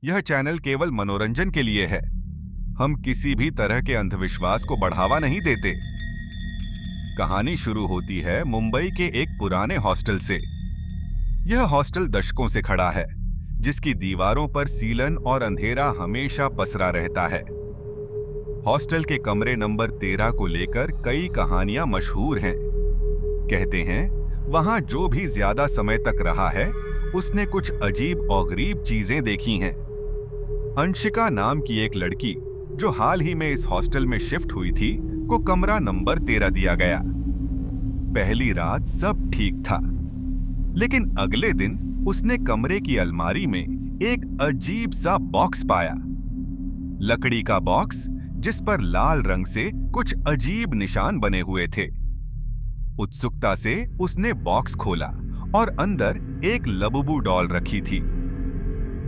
यह चैनल केवल मनोरंजन के लिए है। हम किसी भी तरह के अंधविश्वास को बढ़ावा नहीं देते। कहानी शुरू होती है मुंबई के एक पुराने हॉस्टल से। यह हॉस्टल दशकों से खड़ा है, जिसकी दीवारों पर सीलन और अंधेरा हमेशा पसरा रहता है। हॉस्टल के कमरे नंबर 13 को लेकर कई कहानियां मशहूर हैं। कहते हैं वहां जो भी ज्यादा समय तक रहा है, उसने कुछ अजीब और गरीब चीजें देखी हैं। अंशिका नाम की एक लड़की, जो हाल ही में इस हॉस्टल में शिफ्ट हुई थी, को कमरा नंबर 13 दिया गया। पहली रात सब ठीक था, लेकिन अगले दिन उसने कमरे की अलमारी में एक अजीब सा बॉक्स पाया। लकड़ी का बॉक्स जिस पर लाल रंग से कुछ अजीब निशान बने हुए थे। उत्सुकता से उसने बॉक्स खोला और अंदर एक लबुबू डॉल रखी थी।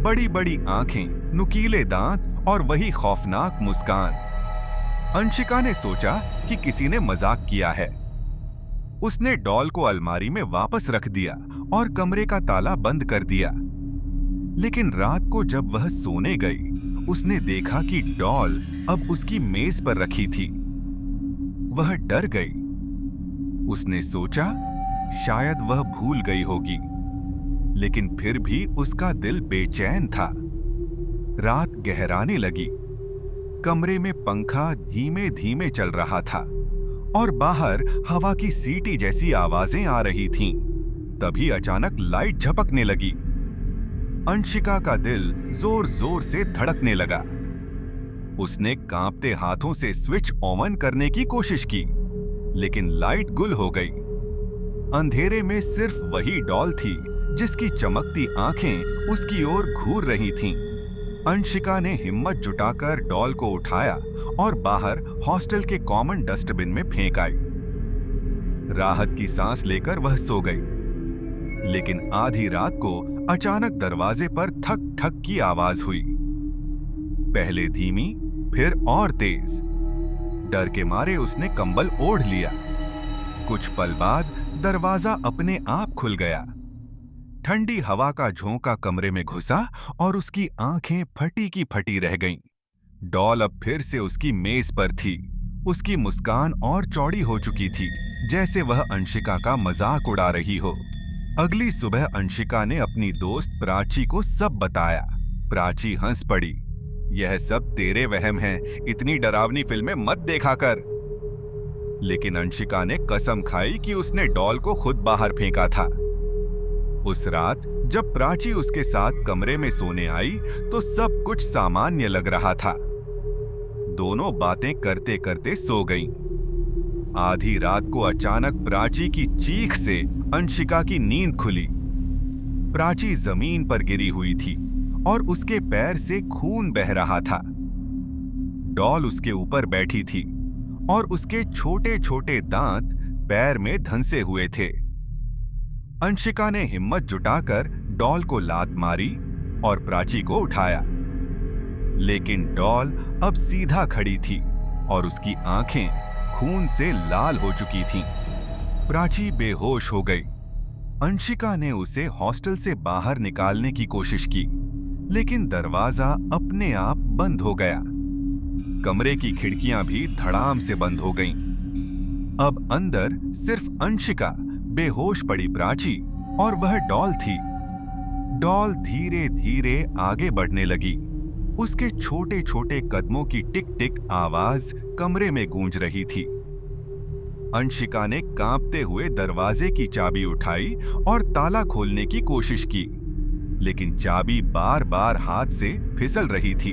बड़ी बड़ी आंखें, नुकीले दांत और वही खौफनाक मुस्कान। अंशिका ने सोचा कि किसी ने मजाक किया है। उसने डॉल को अलमारी में वापस रख दिया और कमरे का ताला बंद कर दिया। लेकिन रात को जब वह सोने गई, उसने देखा कि डॉल अब उसकी मेज पर रखी थी। वह डर गई। उसने सोचा शायद वह भूल गई होगी, लेकिन फिर भी उसका दिल बेचैन था। रात गहराने लगी। कमरे में पंखा धीमे धीमे चल रहा था और बाहर हवा की सीटी जैसी आवाजें आ रही थीं। तभी अचानक लाइट झपकने लगी। अंशिका का दिल जोर जोर से धड़कने लगा। उसने कांपते हाथों से स्विच ऑन करने की कोशिश की, लेकिन लाइट गुल हो गई। अंधेरे में सिर्फ वही डॉल थी, जिसकी चमकती आंखें उसकी ओर घूर रही थीं। अंशिका ने हिम्मत जुटाकर डॉल को उठाया और बाहर हॉस्टल के कॉमन डस्टबिन में फेंक आई। राहत की सांस लेकर वह सो गई। लेकिन आधी रात को अचानक दरवाजे पर ठक ठक की आवाज हुई। पहले धीमी, फिर और तेज। डर के मारे उसने कंबल ओढ़ लिया। कुछ पल बाद दरवाजा अपने आप खुल गया। ठंडी हवा का झोंका कमरे में घुसा और उसकी आंखें फटी की फटी रह गईं। डॉल अब फिर से उसकी मेज पर थी। उसकी मुस्कान और चौड़ी हो चुकी थी, जैसे वह अंशिका का मजाक उड़ा रही हो। अगली सुबह अंशिका ने अपनी दोस्त प्राची को सब बताया। प्राची हंस पड़ी। यह सब तेरे वहम हैं, इतनी डरावनी फिल्में मत देखा कर। लेकिन अंशिका ने कसम खाई कि उसने डॉल को खुद बाहर फेंका था। उस रात जब प्राची उसके साथ कमरे में सोने आई, तो सब कुछ सामान्य लग रहा था। दोनों बातें करते करते सो गईं। आधी रात को अचानक प्राची की चीख से अंशिका की नींद खुली। प्राची जमीन पर गिरी हुई थी और उसके पैर से खून बह रहा था। डॉल उसके ऊपर बैठी थी और उसके छोटे छोटे दांत पैर में धंसे हुए थे। अंशिका ने हिम्मत जुटाकर डॉल को लात मारी और प्राची को उठाया। लेकिन डॉल अब सीधा खड़ी थी और उसकी आंखें खून से लाल हो चुकी थीं। प्राची बेहोश हो गई। अंशिका ने उसे हॉस्टल से बाहर निकालने की कोशिश की, लेकिन दरवाजा अपने आप बंद हो गया। कमरे की खिड़कियां भी धड़ाम से बंद हो गईं। अब अंदर सिर्फ अंशिका, बेहोश पड़ी प्राची और वह डॉल थी। डॉल धीरे धीरे आगे बढ़ने लगी। उसके छोटे छोटे कदमों की टिक टिक आवाज कमरे में गूंज रही थी। अंशिका ने कांपते हुए दरवाजे की चाबी उठाई और ताला खोलने की कोशिश की, लेकिन चाबी बार बार हाथ से फिसल रही थी।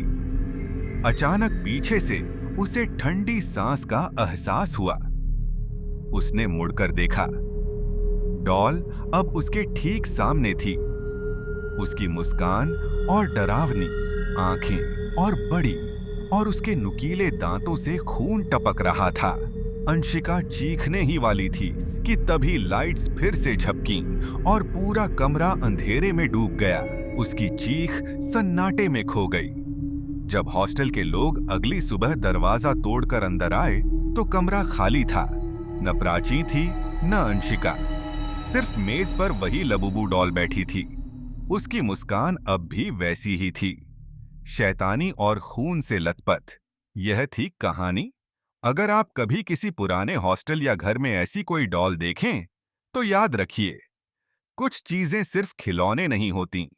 अचानक पीछे से उसे ठंडी सांस का एहसास हुआ। उसने मुड़कर देखा। डॉल अब उसके ठीक सामने थी। उसकी मुस्कान और डरावनी आंखें और बड़ी और उसके नुकीले दांतों से खून टपक रहा था। अंशिका चीखने ही वाली थी कि तभी लाइट्स फिर से झपकीं और पूरा कमरा अंधेरे में डूब गया। उसकी चीख सन्नाटे में खो गई। जब हॉस्टल के लोग अगली सुबह दरवाजा तोड़कर अंदर आए, तो कमरा खाली था। न प्राची थी, न अंशिका। सिर्फ मेज पर वही लबुबू डॉल बैठी थी। उसकी मुस्कान अब भी वैसी ही थी, शैतानी और खून से लथपथ। यह थी कहानी। अगर आप कभी किसी पुराने हॉस्टल या घर में ऐसी कोई डॉल देखें, तो याद रखिए, कुछ चीजें सिर्फ खिलौने नहीं होती,